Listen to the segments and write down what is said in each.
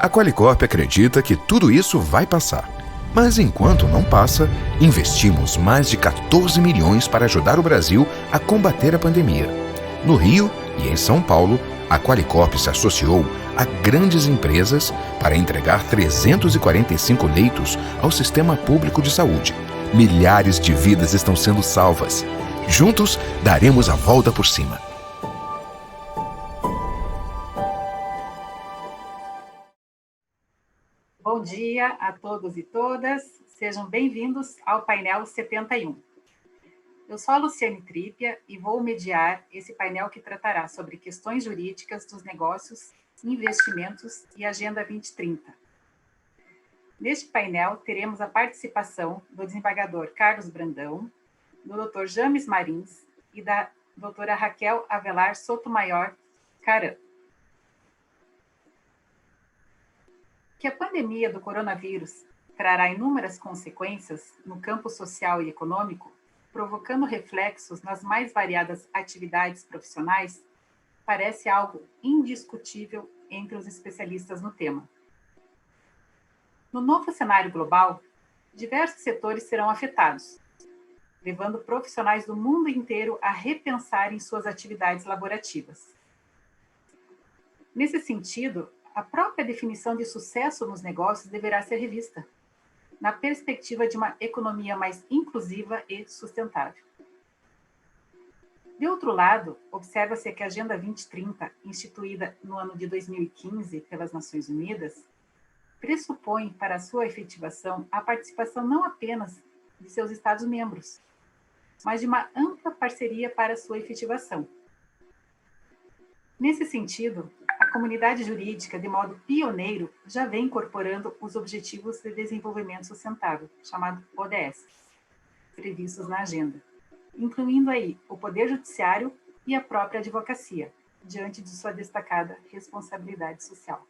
A Qualicorp acredita que tudo isso vai passar. Mas enquanto não passa, investimos mais de 14 milhões para ajudar o Brasil a combater a pandemia. No Rio e em São Paulo, a Qualicorp se associou a grandes empresas para entregar 345 leitos ao sistema público de saúde. Milhares de vidas estão sendo salvas. Juntos, daremos a volta por cima. Bom dia a todos e todas, sejam bem-vindos ao painel 71. Eu sou a Luciane Trípia e vou mediar esse painel que tratará sobre questões jurídicas dos negócios, investimentos e Agenda 2030. Neste painel, teremos a participação do desembargador Carlos Brandão, do Dr. James Marins e da doutora Raquel Avelar Sotomayor Caram. Que a pandemia do coronavírus trará inúmeras consequências no campo social e econômico, provocando reflexos nas mais variadas atividades profissionais, parece algo indiscutível entre os especialistas no tema. No novo cenário global, diversos setores serão afetados, levando profissionais do mundo inteiro a repensarem suas atividades laborativas. Nesse sentido, a própria definição de sucesso nos negócios deverá ser revista, na perspectiva de uma economia mais inclusiva e sustentável. De outro lado, observa-se que a Agenda 2030, instituída no ano de 2015 pelas Nações Unidas, pressupõe para a sua efetivação a participação não apenas de seus Estados-membros, mas de uma ampla parceria para a sua efetivação. Nesse sentido, a comunidade jurídica, de modo pioneiro, já vem incorporando os Objetivos de Desenvolvimento Sustentável, chamado ODS, previstos na agenda, incluindo aí o Poder Judiciário e a própria advocacia, diante de sua destacada responsabilidade social.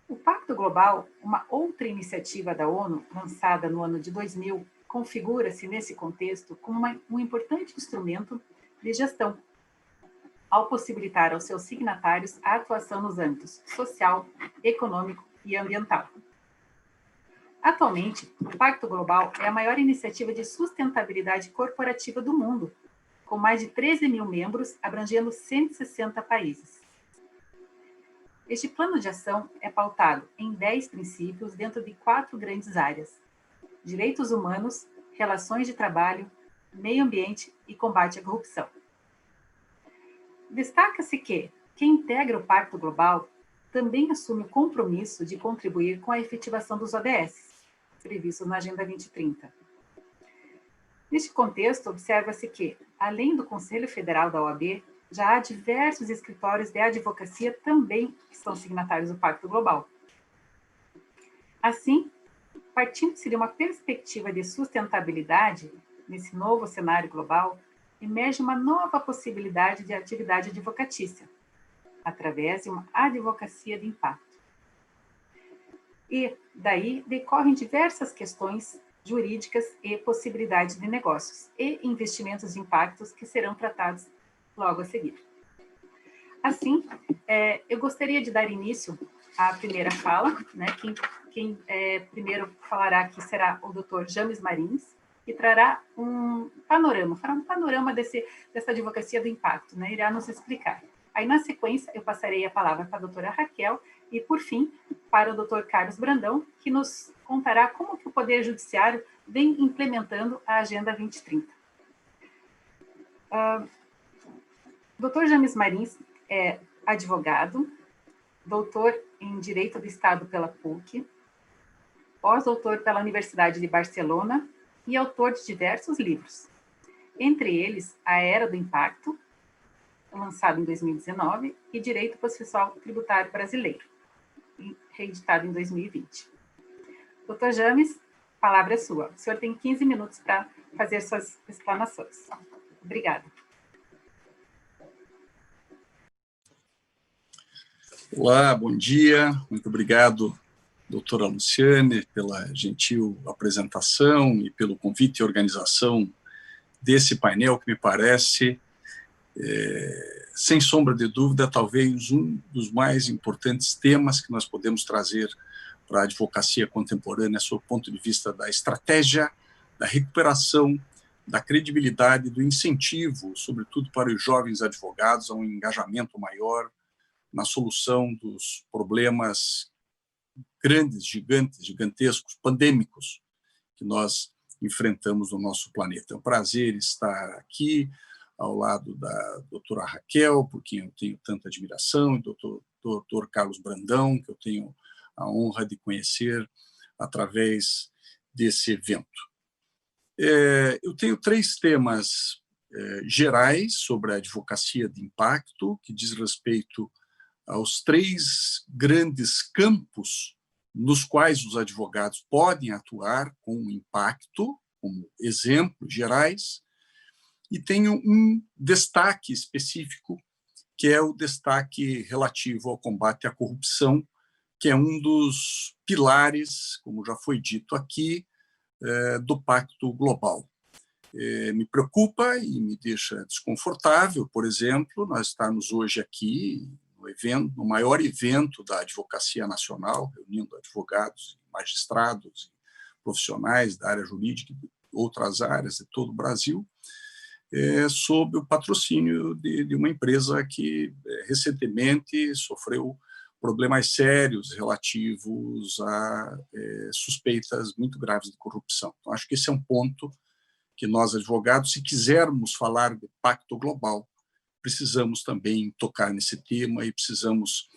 O Pacto Global, uma outra iniciativa da ONU, lançada no ano de 2000, configura-se nesse contexto como um importante instrumento de gestão, ao possibilitar aos seus signatários a atuação nos âmbitos social, econômico e ambiental. Atualmente, o Pacto Global é a maior iniciativa de sustentabilidade corporativa do mundo, com mais de 13 mil membros, abrangendo 160 países. Este plano de ação é pautado em 10 princípios dentro de 4 grandes áreas: direitos humanos, relações de trabalho, meio ambiente e combate à corrupção. Destaca-se que quem integra o Pacto Global também assume o compromisso de contribuir com a efetivação dos ODS, previstos na Agenda 2030. Neste contexto, observa-se que, além do Conselho Federal da OAB, já há diversos escritórios de advocacia também que são signatários do Pacto Global. Assim, partindo-se de uma perspectiva de sustentabilidade, nesse novo cenário global, emerge uma nova possibilidade de atividade advocatícia, através de uma advocacia de impacto. E, daí, decorrem diversas questões jurídicas e possibilidades de negócios e investimentos de impactos que serão tratados logo a seguir. Assim, eu gostaria de dar início à primeira fala, né? Quem primeiro falará aqui será o Dr. James Marins, que trará fará um panorama dessa advocacia do impacto, né? Irá nos explicar. Aí, na sequência, eu passarei a palavra para a doutora Raquel e, por fim, para o doutor Carlos Brandão, que nos contará como que o Poder Judiciário vem implementando a Agenda 2030. Dr. James Marins é advogado, doutor em Direito do Estado pela PUC, pós-doutor pela Universidade de Barcelona, e autor de diversos livros, entre eles A Era do Impacto, lançado em 2019, e Direito Processual Tributário Brasileiro, reeditado em 2020. Dr. James, a palavra é sua. O senhor tem 15 minutos para fazer suas explanações. Obrigada. Olá, bom dia. Muito obrigado, doutora Luciane, pela gentil apresentação e pelo convite e organização desse painel, que me parece sem sombra de dúvida, talvez um dos mais importantes temas que nós podemos trazer para a advocacia contemporânea, sob o ponto de vista da estratégia, da recuperação, da credibilidade, do incentivo, sobretudo para os jovens advogados, a um engajamento maior na solução dos problemas grandes, gigantes, gigantescos, pandêmicos que nós enfrentamos no nosso planeta. É um prazer estar aqui ao lado da doutora Raquel, por quem eu tenho tanta admiração, e do doutor Carlos Brandão, que eu tenho a honra de conhecer através desse evento. Eu tenho 3 temas gerais sobre a advocacia de impacto, que diz respeito aos 3 grandes campos nos quais os advogados podem atuar com impacto, como exemplos gerais, e tenho um destaque específico, que é o destaque relativo ao combate à corrupção, que é um dos pilares, como já foi dito aqui, do Pacto Global. Me preocupa e me deixa desconfortável, por exemplo, nós estamos hoje aqui no maior evento da advocacia nacional, reunindo advogados, magistrados, profissionais da área jurídica e outras áreas de todo o Brasil, sob o patrocínio de uma empresa que recentemente sofreu problemas sérios relativos a suspeitas muito graves de corrupção. Então, acho que esse é um ponto que nós, advogados, se quisermos falar de pacto global, precisamos também tocar nesse tema e precisamos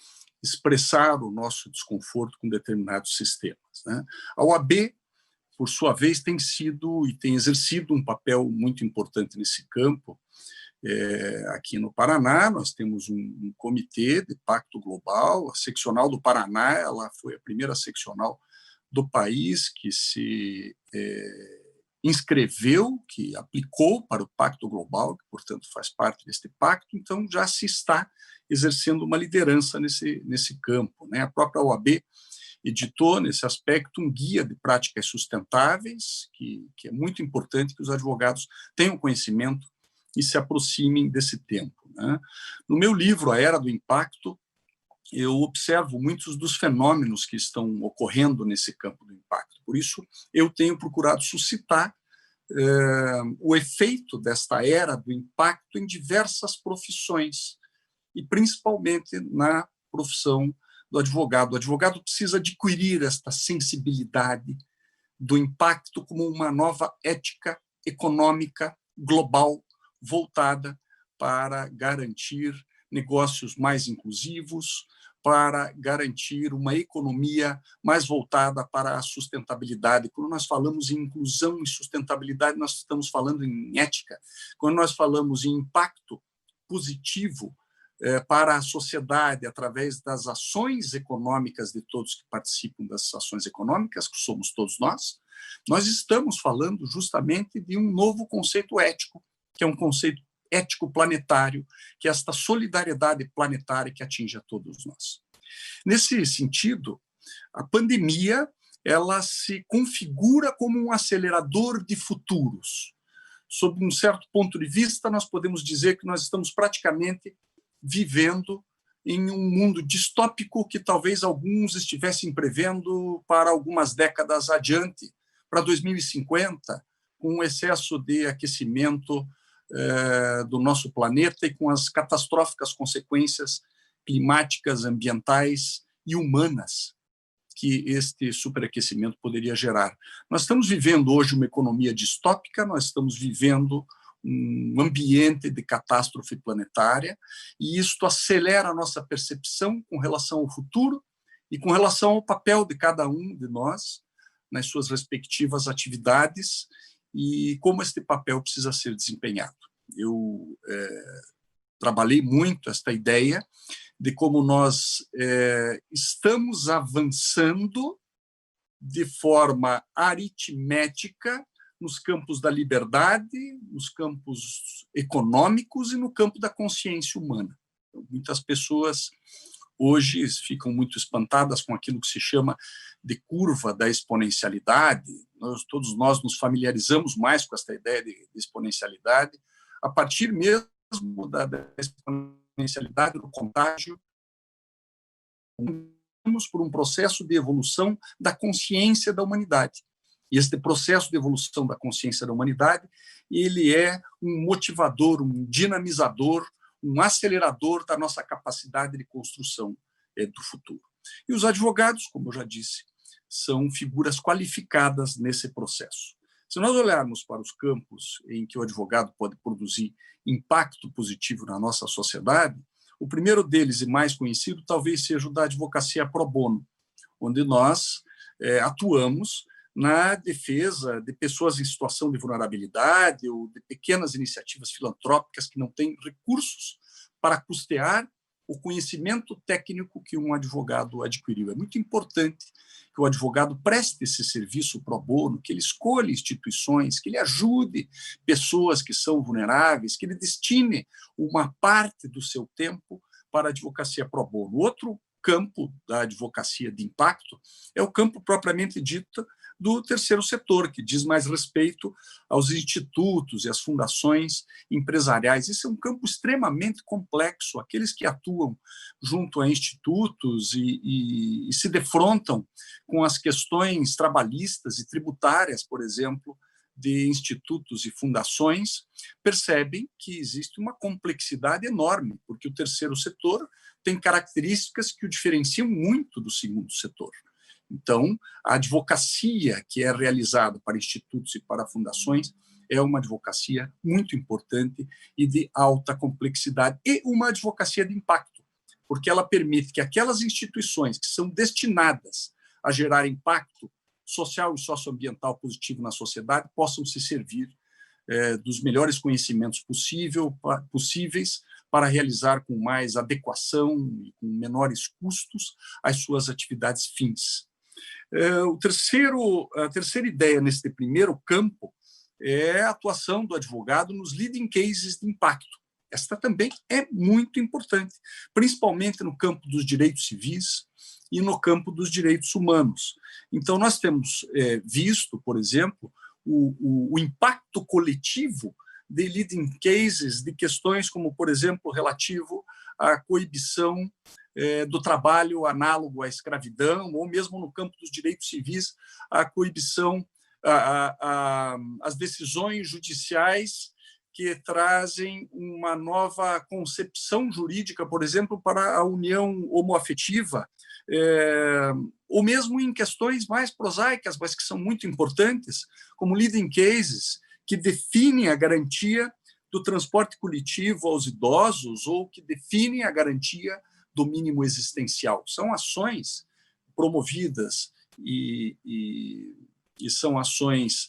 expressar o nosso desconforto com determinados sistemas, né? A OAB, por sua vez, tem sido e tem exercido um papel muito importante nesse campo. Aqui no Paraná, nós temos um comitê de pacto global, a seccional do Paraná, ela foi a primeira seccional do país que se inscreveu, que aplicou para o Pacto Global, que, portanto, faz parte deste pacto, então já se está exercendo uma liderança nesse campo, né? A própria OAB editou, nesse aspecto, um guia de práticas sustentáveis, que é muito importante que os advogados tenham conhecimento e se aproximem desse tempo, né? No meu livro, A Era do Impacto, eu observo muitos dos fenômenos que estão ocorrendo nesse campo do impacto. Por isso, eu tenho procurado suscitar o efeito desta era do impacto em diversas profissões, e principalmente na profissão do advogado. O advogado precisa adquirir esta sensibilidade do impacto como uma nova ética econômica global voltada para garantir negócios mais inclusivos, para garantir uma economia mais voltada para a sustentabilidade. Quando nós falamos em inclusão e sustentabilidade, nós estamos falando em ética. Quando nós falamos em impacto positivo para a sociedade, através das ações econômicas de todos que participam dessas ações econômicas, que somos todos nós estamos falando justamente de um novo conceito ético, que é um conceito ético planetário, que é esta solidariedade planetária que atinge a todos nós. Nesse sentido, a pandemia ela se configura como um acelerador de futuros. Sob um certo ponto de vista, nós podemos dizer que nós estamos praticamente vivendo em um mundo distópico que talvez alguns estivessem prevendo para algumas décadas adiante, para 2050, com um excesso de aquecimento do nosso planeta e com as catastróficas consequências climáticas, ambientais e humanas que este superaquecimento poderia gerar. Nós estamos vivendo hoje uma economia distópica, nós estamos vivendo um ambiente de catástrofe planetária, e isto acelera a nossa percepção com relação ao futuro e com relação ao papel de cada um de nós nas suas respectivas atividades e como este papel precisa ser desempenhado. Eu trabalhei muito esta ideia de como nós estamos avançando de forma aritmética nos campos da liberdade, nos campos econômicos e no campo da consciência humana. Muitas pessoas hoje ficam muito espantadas com aquilo que se chama de curva da exponencialidade. Todos nós nos familiarizamos mais com esta ideia de exponencialidade a partir mesmo da exponencialidade do contágio, por um processo de evolução da consciência da humanidade. E este processo de evolução da consciência da humanidade, ele é um motivador, um dinamizador, um acelerador da nossa capacidade de construção do futuro. E os advogados, como eu já disse, são figuras qualificadas nesse processo. Se nós olharmos para os campos em que o advogado pode produzir impacto positivo na nossa sociedade, o primeiro deles e mais conhecido talvez seja o da advocacia pro bono, onde nós atuamos na defesa de pessoas em situação de vulnerabilidade ou de pequenas iniciativas filantrópicas que não têm recursos para custear o conhecimento técnico que um advogado adquiriu. É muito importante que o advogado preste esse serviço pro bono, que ele escolha instituições, que ele ajude pessoas que são vulneráveis, que ele destine uma parte do seu tempo para a advocacia pro bono. Outro campo da advocacia de impacto é o campo propriamente dito do terceiro setor, que diz mais respeito aos institutos e às fundações empresariais. Esse é um campo extremamente complexo. Aqueles que atuam junto a institutos e se defrontam com as questões trabalhistas e tributárias, por exemplo, de institutos e fundações, percebem que existe uma complexidade enorme, porque o terceiro setor tem características que o diferenciam muito do segundo setor. Então, a advocacia que é realizada para institutos e para fundações é uma advocacia muito importante e de alta complexidade, e uma advocacia de impacto, porque ela permite que aquelas instituições que são destinadas a gerar impacto social e socioambiental positivo na sociedade possam se servir dos melhores conhecimentos possíveis para realizar com mais adequação e com menores custos as suas atividades fins. A terceira ideia neste primeiro campo é a atuação do advogado nos leading cases de impacto. Esta também é muito importante, principalmente no campo dos direitos civis e no campo dos direitos humanos. Então, nós temos visto, por exemplo, o impacto coletivo de leading cases de questões como, por exemplo, relativo à coibição do trabalho análogo à escravidão, ou mesmo no campo dos direitos civis, a coibição, as decisões judiciais que trazem uma nova concepção jurídica, por exemplo, para a união homoafetiva, ou mesmo em questões mais prosaicas, mas que são muito importantes, como leading cases, que definem a garantia do transporte coletivo aos idosos ou que definem a garantia do mínimo existencial. São ações promovidas e são ações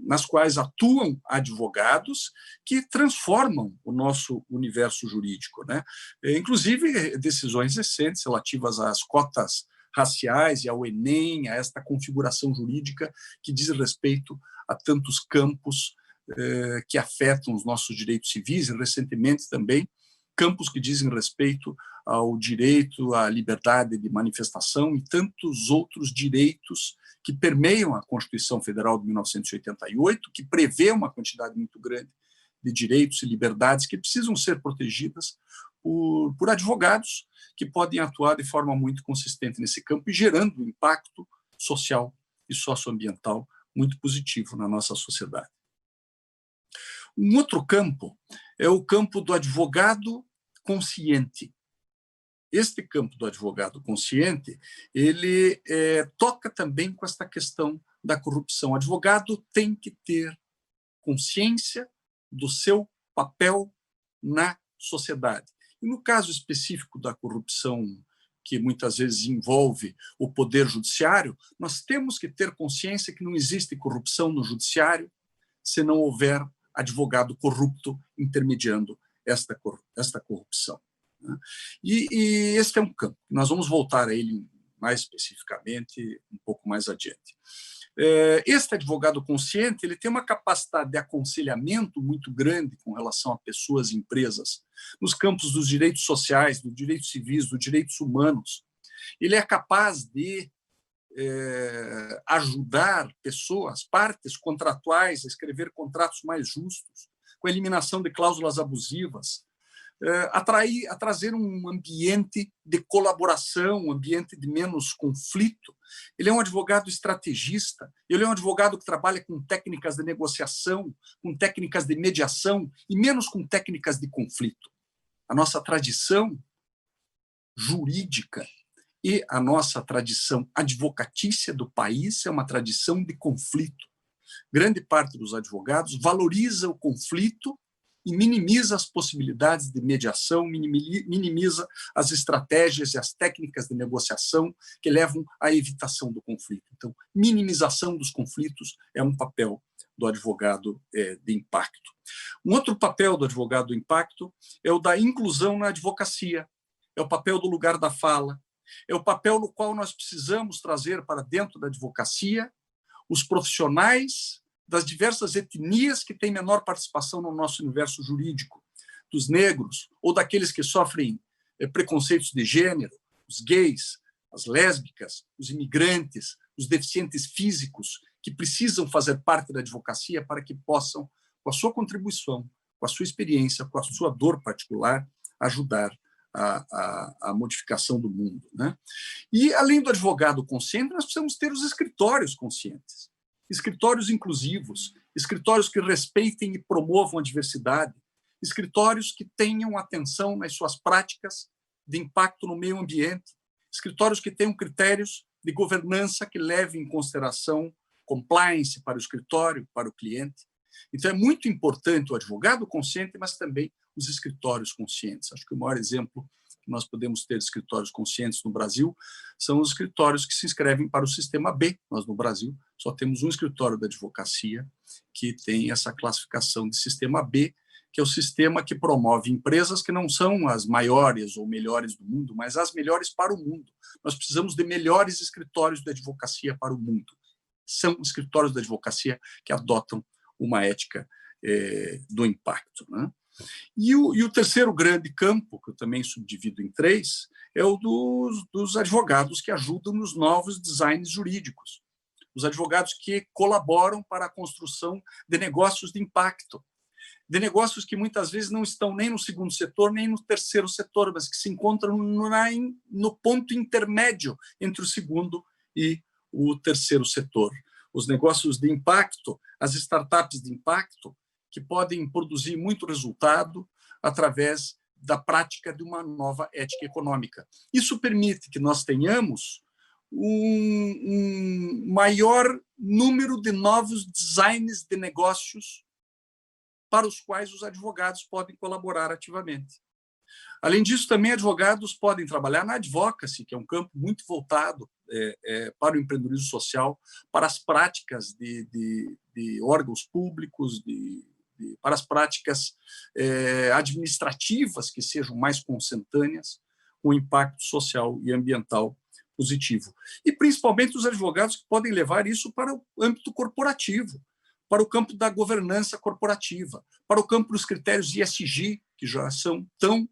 nas quais atuam advogados que transformam o nosso universo jurídico, né? Inclusive decisões recentes relativas às cotas raciais e ao Enem, a esta configuração jurídica que diz respeito a tantos campos que afetam os nossos direitos civis, e recentemente também campos que dizem respeito ao direito à liberdade de manifestação e tantos outros direitos que permeiam a Constituição Federal de 1988, que prevê uma quantidade muito grande de direitos e liberdades que precisam ser protegidas por advogados que podem atuar de forma muito consistente nesse campo e gerando um impacto social e socioambiental muito positivo na nossa sociedade. Um outro campo é o campo do advogado consciente. Este campo do advogado consciente, ele toca também com esta questão da corrupção. O advogado tem que ter consciência do seu papel na sociedade. E no caso específico da corrupção, que muitas vezes envolve o poder judiciário, nós temos que ter consciência que não existe corrupção no judiciário se não houver advogado corrupto intermediando esta corrupção. E este é um campo. Nós vamos voltar a ele mais especificamente um pouco mais adiante. Este advogado consciente, ele tem uma capacidade de aconselhamento muito grande com relação a pessoas e empresas, nos campos dos direitos sociais, dos direitos civis, dos direitos humanos. Ele é capaz de ajudar pessoas, partes contratuais, a escrever contratos mais justos, com a eliminação de cláusulas abusivas, a trazer um ambiente de colaboração, um ambiente de menos conflito. Ele é um advogado estrategista, ele é um advogado que trabalha com técnicas de negociação, com técnicas de mediação e menos com técnicas de conflito. A nossa tradição jurídica e a nossa tradição advocatícia do país é uma tradição de conflito. Grande parte dos advogados valoriza o conflito e minimiza as possibilidades de mediação, minimiza as estratégias e as técnicas de negociação que levam à evitação do conflito. Então, minimização dos conflitos é um papel do advogado de impacto. Um outro papel do advogado do impacto é o da inclusão na advocacia, é o papel do lugar da fala, é o papel no qual nós precisamos trazer para dentro da advocacia os profissionais das diversas etnias que têm menor participação no nosso universo jurídico, dos negros ou daqueles que sofrem preconceitos de gênero, os gays, as lésbicas, os imigrantes, os deficientes físicos, que precisam fazer parte da advocacia para que possam, com a sua contribuição, com a sua experiência, com a sua dor particular, ajudar a modificação do mundo, né? E, além do advogado consciente, nós precisamos ter os escritórios conscientes, escritórios inclusivos, escritórios que respeitem e promovam a diversidade, escritórios que tenham atenção nas suas práticas de impacto no meio ambiente, escritórios que tenham critérios de governança que levem em consideração compliance para o escritório, para o cliente. Então, é muito importante o advogado consciente, mas também os escritórios conscientes. Acho que o maior exemplo que nós podemos ter de escritórios conscientes no Brasil são os escritórios que se inscrevem para o Sistema B. Nós, no Brasil, só temos um escritório da advocacia que tem essa classificação de Sistema B, que é o sistema que promove empresas que não são as maiores ou melhores do mundo, mas as melhores para o mundo. Nós precisamos de melhores escritórios de advocacia para o mundo. São escritórios da advocacia que adotam uma ética do impacto, né? E o terceiro grande campo, que eu também subdivido em 3, é o dos advogados que ajudam nos novos designs jurídicos, os advogados que colaboram para a construção de negócios de impacto, de negócios que muitas vezes não estão nem no segundo setor, nem no terceiro setor, mas que se encontram no ponto intermédio entre o segundo e o terceiro setor. Os negócios de impacto, as startups de impacto, que podem produzir muito resultado através da prática de uma nova ética econômica. Isso permite que nós tenhamos um maior número de novos designs de negócios para os quais os advogados podem colaborar ativamente. Além disso, também advogados podem trabalhar na advocacy, que é um campo muito voltado para o empreendedorismo social, para as práticas de órgãos públicos, para as práticas administrativas que sejam mais consentâneas, com impacto social e ambiental positivo. E, principalmente, os advogados que podem levar isso para o âmbito corporativo, para o campo da governança corporativa, para o campo dos critérios ESG, que já são tão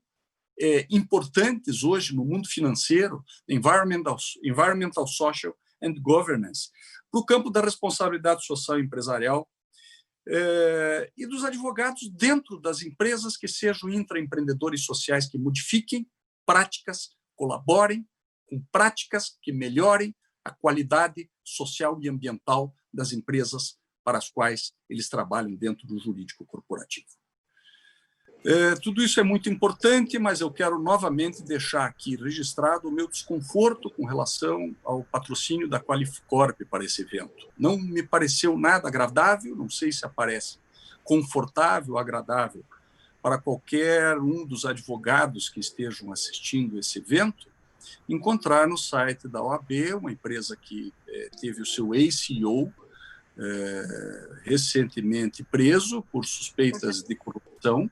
importantes hoje no mundo financeiro, environmental, social and governance, para o campo da responsabilidade social e empresarial, e dos advogados dentro das empresas que sejam intraempreendedores sociais que modifiquem práticas, colaborem com práticas que melhorem a qualidade social e ambiental das empresas para as quais eles trabalham dentro do jurídico corporativo. Tudo isso é muito importante, mas eu quero novamente deixar aqui registrado o meu desconforto com relação ao patrocínio da Qualificorp para esse evento. Não me pareceu nada agradável, não sei se aparece confortável, agradável para qualquer um dos advogados que estejam assistindo esse evento, encontrar no site da OAB, uma empresa que teve o seu ex-CEO recentemente preso por suspeitas de corrupção.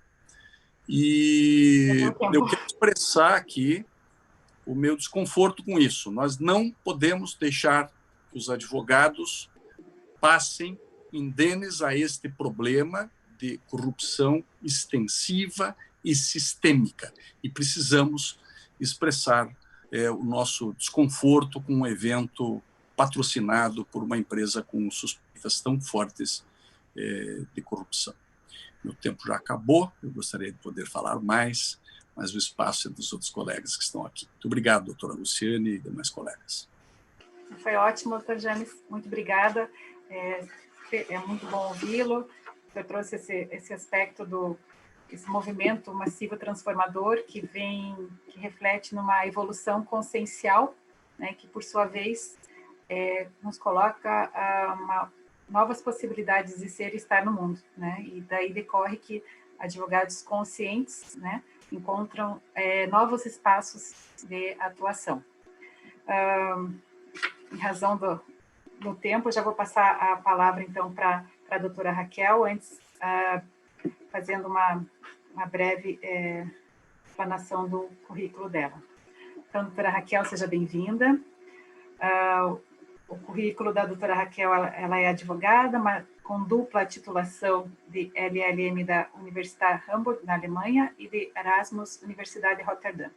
E eu quero expressar aqui o meu desconforto com isso. Nós não podemos deixar que os advogados passem indenes a este problema de corrupção extensiva e sistêmica. E precisamos expressar o nosso desconforto com um evento patrocinado por uma empresa com suspeitas tão fortes de corrupção. meu tempo já acabou, eu gostaria de poder falar mais, mas o espaço é dos outros colegas que estão aqui. Muito obrigado, doutora Luciane e demais colegas. Foi ótimo, doutor James, muito obrigada. É muito bom ouvi-lo. Você trouxe esse aspecto esse movimento massivo transformador que reflete numa evolução consciencial, né, que, por sua vez, nos coloca a novas possibilidades de ser e estar no mundo, né? E daí decorre que advogados conscientes, né, encontram novos espaços de atuação. Em razão do tempo, eu já vou passar a palavra, então, para a doutora Raquel, antes fazendo uma breve explanação do currículo dela. Então, doutora Raquel, seja bem-vinda. O currículo da doutora Raquel, ela é advogada, com dupla titulação de LLM da Universidade Hamburg, na Alemanha, e de Erasmus Universidade de Rotterdam,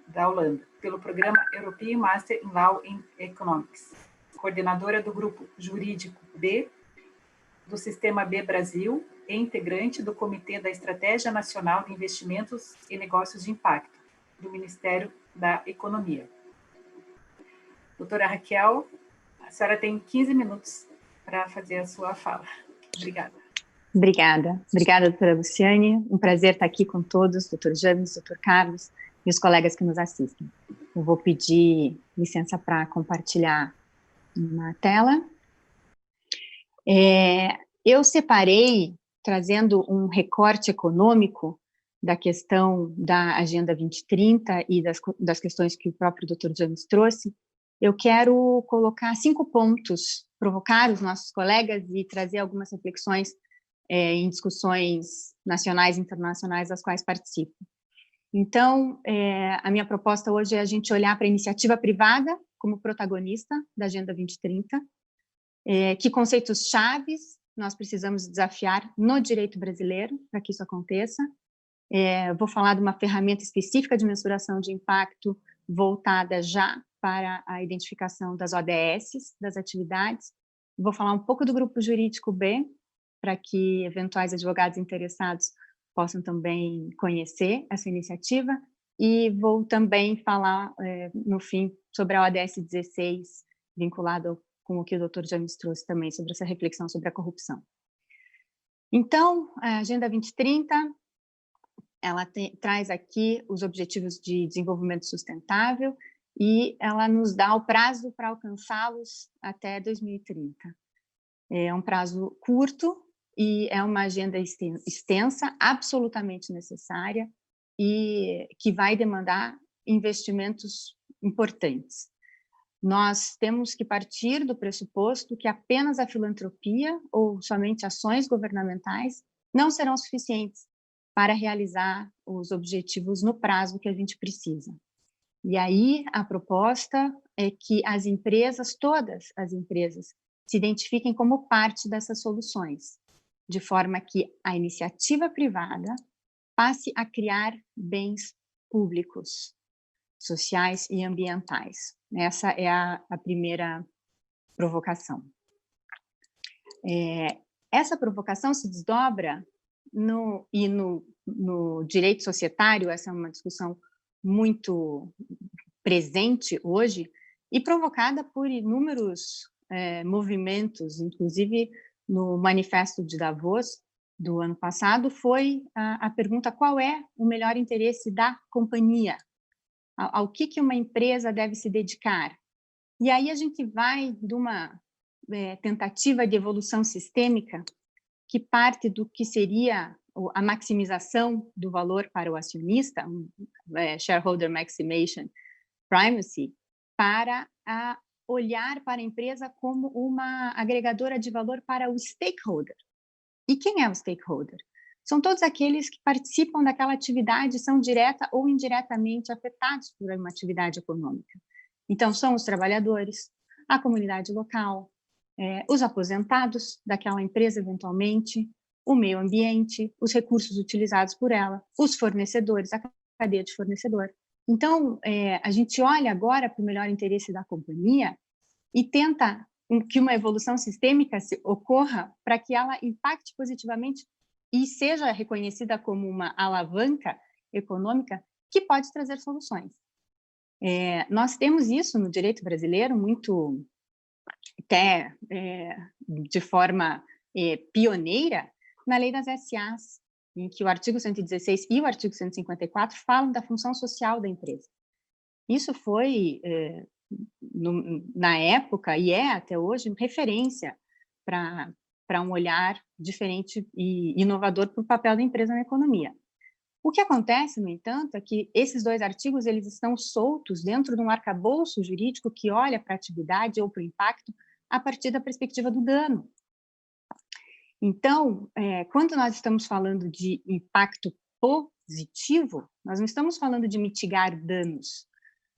da Holanda, pelo programa European Master in Law and Economics, coordenadora do grupo jurídico B, do Sistema B Brasil, e integrante do Comitê da Estratégia Nacional de Investimentos e Negócios de Impacto, do Ministério da Economia. Doutora Raquel, a senhora tem 15 minutos para fazer a sua fala. Obrigada. Obrigada, doutora Luciane. Um prazer estar aqui com todos, doutor James, doutor Carlos e os colegas que nos assistem. Eu vou pedir licença para compartilhar uma tela. Eu separei, trazendo um recorte econômico da questão da Agenda 2030 e das questões que o próprio doutor James trouxe. Eu quero colocar 5 pontos, provocar os nossos colegas e trazer algumas reflexões em discussões nacionais e internacionais das quais participo. Então, a minha proposta hoje é a gente olhar para a iniciativa privada como protagonista da Agenda 2030, que conceitos chaves nós precisamos desafiar no direito brasileiro para que isso aconteça. Vou falar de uma ferramenta específica de mensuração de impacto voltada já para a identificação das ODS, das atividades. Vou falar um pouco do grupo jurídico B, para que eventuais advogados interessados possam também conhecer essa iniciativa, e vou também falar, no fim, sobre a ODS 16, vinculada com o que o Dr. James trouxe também, sobre essa reflexão sobre a corrupção. Então, a Agenda 2030, ela traz aqui os Objetivos de Desenvolvimento Sustentável, e ela nos dá o prazo para alcançá-los até 2030. É um prazo curto e é uma agenda extensa, absolutamente necessária, e que vai demandar investimentos importantes. Nós temos que partir do pressuposto que apenas a filantropia ou somente ações governamentais não serão suficientes para realizar os objetivos no prazo que a gente precisa. E aí, a proposta é que as empresas, todas as empresas, se identifiquem como parte dessas soluções, de forma que a iniciativa privada passe a criar bens públicos, sociais e ambientais. Essa é a primeira provocação. Essa provocação se desdobra no direito societário. Essa é uma discussão muito presente hoje e provocada por inúmeros movimentos, inclusive no Manifesto de Davos do ano passado, foi a pergunta: qual é o melhor interesse da companhia? Ao que uma empresa deve se dedicar? E aí a gente vai de uma tentativa de evolução sistêmica que parte do que seria a maximização do valor para o acionista, shareholder maximization primacy, para olhar para a empresa como uma agregadora de valor para o stakeholder. E quem é o stakeholder? São todos aqueles que participam daquela atividade, são direta ou indiretamente afetados por uma atividade econômica. Então, são os trabalhadores, a comunidade local, os aposentados daquela empresa, eventualmente, o meio ambiente, os recursos utilizados por ela, os fornecedores, a cadeia de fornecedor. Então, a gente olha agora para o melhor interesse da companhia e tenta que uma evolução sistêmica ocorra para que ela impacte positivamente e seja reconhecida como uma alavanca econômica que pode trazer soluções. Nós temos isso no direito brasileiro muito, até de forma pioneira, na lei das SAs, em que o artigo 116 e o artigo 154 falam da função social da empresa. Isso foi, na época, e é até hoje, referência para um olhar diferente e inovador para o papel da empresa na economia. O que acontece, no entanto, é que esses dois artigos eles estão soltos dentro de um arcabouço jurídico que olha para a atividade ou para o impacto a partir da perspectiva do dano. Então, quando nós estamos falando de impacto positivo, nós não estamos falando de mitigar danos,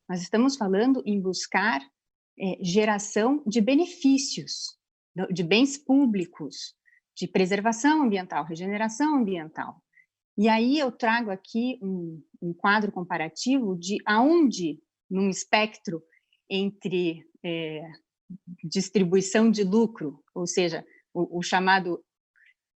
nós estamos falando em buscar geração de benefícios, de bens públicos, de preservação ambiental, regeneração ambiental. E aí eu trago aqui um quadro comparativo de aonde, num espectro entre distribuição de lucro, ou seja, o chamado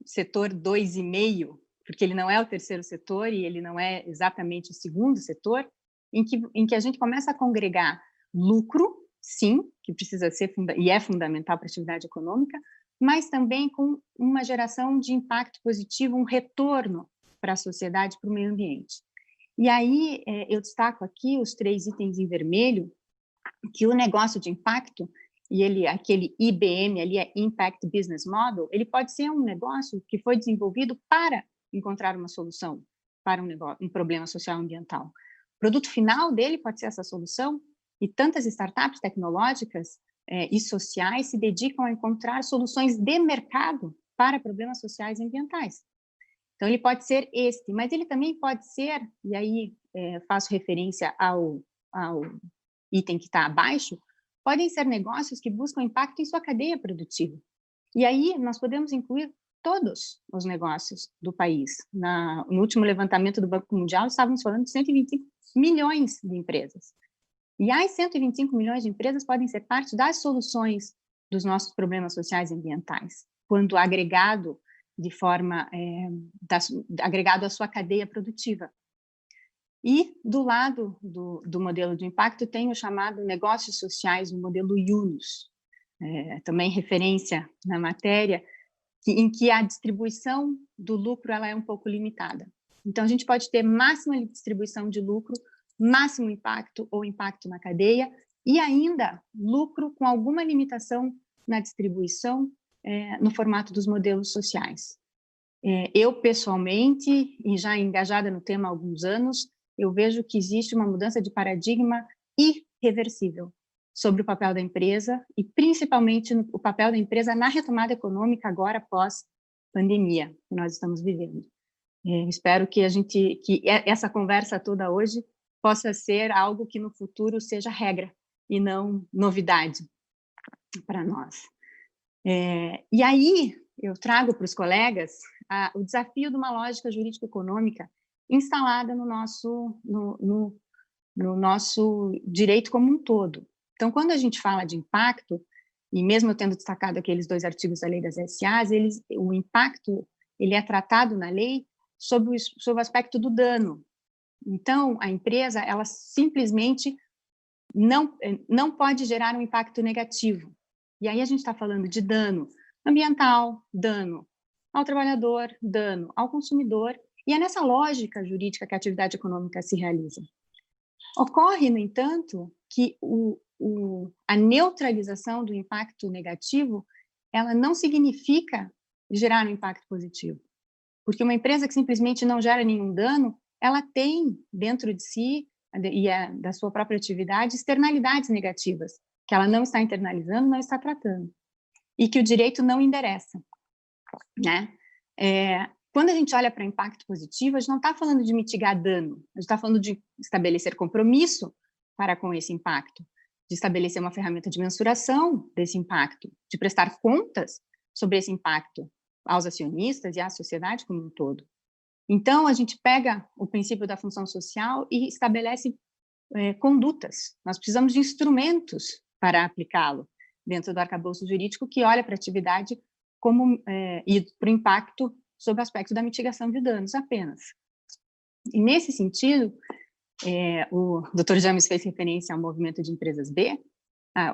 setor 2,5, porque ele não é o terceiro setor e ele não é exatamente o segundo setor, em que a gente começa a congregar lucro, sim, que precisa ser e é fundamental para a atividade econômica, mas também com uma geração de impacto positivo, um retorno para a sociedade, para o meio ambiente. E aí eu destaco aqui os 3 itens em vermelho, que o negócio de impacto, e aquele IBM ali é Impact Business Model, ele pode ser um negócio que foi desenvolvido para encontrar uma solução para um problema social ambiental. O produto final dele pode ser essa solução, e tantas startups tecnológicas e sociais se dedicam a encontrar soluções de mercado para problemas sociais e ambientais. Então, ele pode ser mas ele também pode ser, e aí faço referência ao item que está abaixo, podem ser negócios que buscam impacto em sua cadeia produtiva. E aí nós podemos incluir todos os negócios do país. No último levantamento do Banco Mundial, estávamos falando de 125 milhões de empresas. E as 125 milhões de empresas podem ser parte das soluções dos nossos problemas sociais e ambientais, quando agregado de forma agregado à sua cadeia produtiva. E do lado do modelo de impacto tem o chamado negócios sociais, o modelo Yunus, também referência na matéria, em que a distribuição do lucro ela é um pouco limitada. Então, a gente pode ter máxima distribuição de lucro, máximo impacto ou impacto na cadeia, e ainda lucro com alguma limitação na distribuição no formato dos modelos sociais. Eu, pessoalmente, e já engajada no tema há alguns anos, eu vejo que existe uma mudança de paradigma irreversível sobre o papel da empresa e, principalmente, o papel da empresa na retomada econômica agora pós-pandemia que nós estamos vivendo. Espero que essa conversa toda hoje possa ser algo que no futuro seja regra e não novidade para nós. E aí eu trago para os colegas o desafio de uma lógica jurídico-econômica instalada no nosso direito como um todo. Então, quando a gente fala de impacto, e mesmo eu tendo destacado aqueles 2 artigos da Lei das SAs, o impacto ele é tratado na lei sob o aspecto do dano. Então, a empresa ela simplesmente não pode gerar um impacto negativo. E aí a gente está falando de dano ambiental, dano ao trabalhador, dano ao consumidor, e é nessa lógica jurídica que a atividade econômica se realiza. Ocorre, no entanto, que a neutralização do impacto negativo, ela não significa gerar um impacto positivo. Porque uma empresa que simplesmente não gera nenhum dano, ela tem dentro de si e da sua própria atividade externalidades negativas, que ela não está internalizando, não está tratando, e que o direito não endereça, né? Quando a gente olha para impacto positivo, a gente não está falando de mitigar dano, a gente está falando de estabelecer compromisso para com esse impacto, de estabelecer uma ferramenta de mensuração desse impacto, de prestar contas sobre esse impacto aos acionistas e à sociedade como um todo. Então, a gente pega o princípio da função social e estabelece condutas. Nós precisamos de instrumentos para aplicá-lo dentro do arcabouço jurídico que olha para a atividade e para o impacto sob o aspecto da mitigação de danos apenas. E, nesse sentido, o Dr. James fez referência ao movimento de empresas B.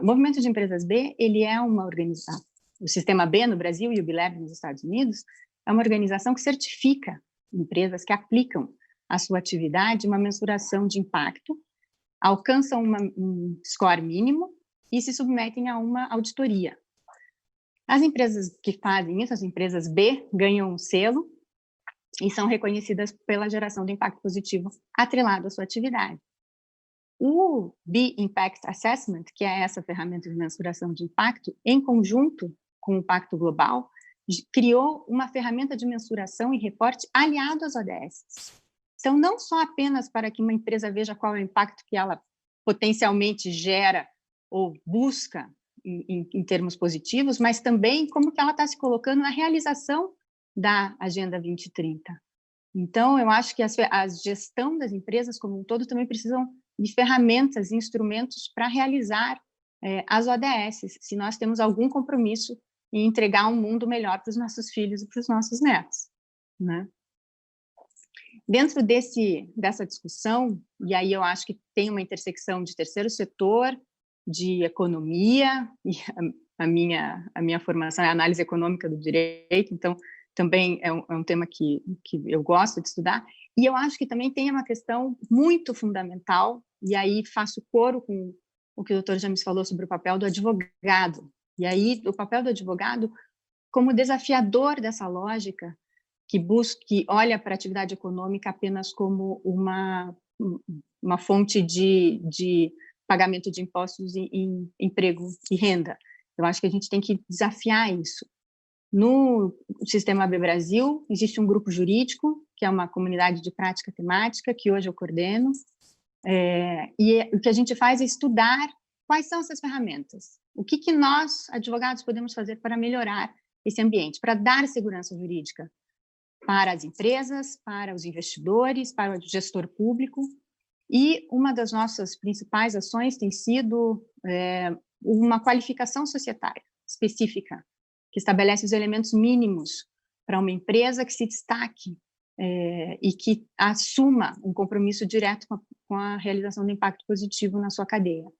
O movimento de empresas B, ele é uma organização, o Sistema B no Brasil e o BILAB nos Estados Unidos, é uma organização que certifica empresas que aplicam à sua atividade uma mensuração de impacto, alcançam um score mínimo e se submetem a uma auditoria. As empresas que fazem isso, as empresas B, ganham um selo e são reconhecidas pela geração de impacto positivo atrelado à sua atividade. O B-Impact Assessment, que é essa ferramenta de mensuração de impacto, em conjunto com o Pacto Global, criou uma ferramenta de mensuração e reporte aliado às ODS. Então, não só apenas para que uma empresa veja qual é o impacto que ela potencialmente gera ou busca em termos positivos, mas também como que ela está se colocando na realização da Agenda 2030. Então, eu acho que a gestão das empresas como um todo também precisam de ferramentas e instrumentos para realizar as ODS, se nós temos algum compromisso em entregar um mundo melhor para os nossos filhos e para os nossos netos, né? Dentro dessa discussão, e aí eu acho que tem uma intersecção de terceiro setor, de economia, e a minha formação é análise econômica do direito, então também é um tema que eu gosto de estudar, e eu acho que também tem uma questão muito fundamental, e aí faço coro com o que o doutor James falou sobre o papel do advogado, e aí o papel do advogado como desafiador dessa lógica que olha para a atividade econômica apenas como uma fonte de pagamento de impostos em emprego e renda. Eu acho que a gente tem que desafiar isso. No Sistema B Brasil, existe um grupo jurídico, que é uma comunidade de prática temática, que hoje eu coordeno, e o que a gente faz é estudar quais são essas ferramentas. O que nós, advogados, podemos fazer para melhorar esse ambiente, para dar segurança jurídica para as empresas, para os investidores, para o gestor público. E uma das nossas principais ações tem sido uma qualificação societária específica, que estabelece os elementos mínimos para uma empresa que se destaque e que assuma um compromisso direto com a realização do impacto positivo na sua cadeia.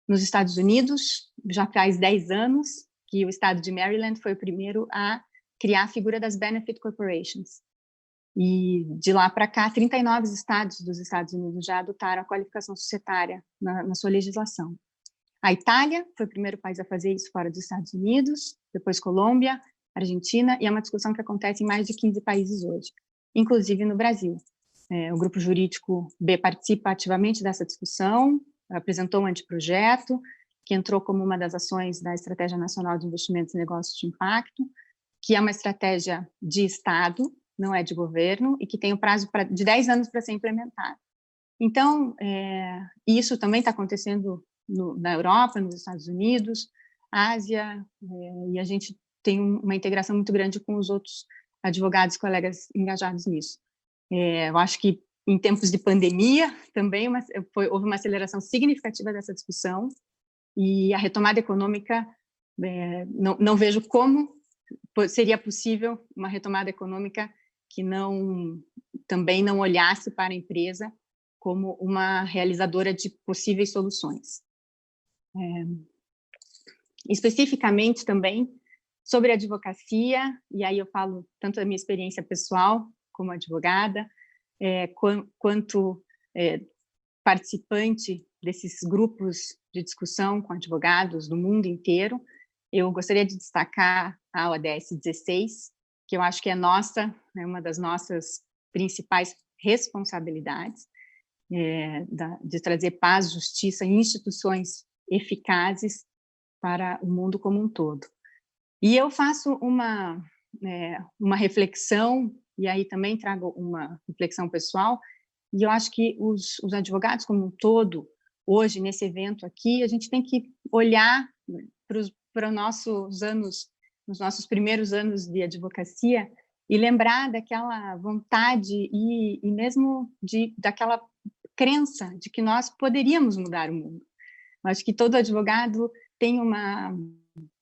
Nos Estados Unidos, já faz 10 anos que o estado de Maryland foi o primeiro a criar a figura das Benefit Corporations. E de lá para cá, 39 estados dos Estados Unidos já adotaram a qualificação societária na sua legislação. A Itália foi o primeiro país a fazer isso fora dos Estados Unidos, depois Colômbia, Argentina, e é uma discussão que acontece em mais de 15 países hoje, inclusive no Brasil. O Grupo Jurídico B participa ativamente dessa discussão, apresentou um anteprojeto, que entrou como uma das ações da Estratégia Nacional de Investimentos e Negócios de Impacto, que é uma estratégia de Estado, não é de governo, e que tem um prazo de 10 anos para ser implementado. Então, isso também está acontecendo na Europa, nos Estados Unidos, Ásia, e a gente tem uma integração muito grande com os outros advogados, colegas engajados nisso. Eu acho que em tempos de pandemia também houve uma aceleração significativa dessa discussão, e a retomada econômica, não vejo como seria possível uma retomada econômica que também não olhasse para a empresa como uma realizadora de possíveis soluções. Especificamente também sobre a advocacia, e aí eu falo tanto da minha experiência pessoal como advogada, quanto participante desses grupos de discussão com advogados do mundo inteiro. Eu gostaria de destacar a ODS 16, que eu acho que é uma das nossas principais responsabilidades, de trazer paz, justiça e instituições eficazes para o mundo como um todo. E eu faço uma reflexão, e aí também trago uma reflexão pessoal, e eu acho que os advogados como um todo, hoje, nesse evento aqui, a gente tem que olhar para os nossos primeiros anos de advocacia e lembrar daquela vontade e mesmo daquela crença de que nós poderíamos mudar o mundo. Eu acho que todo advogado tem uma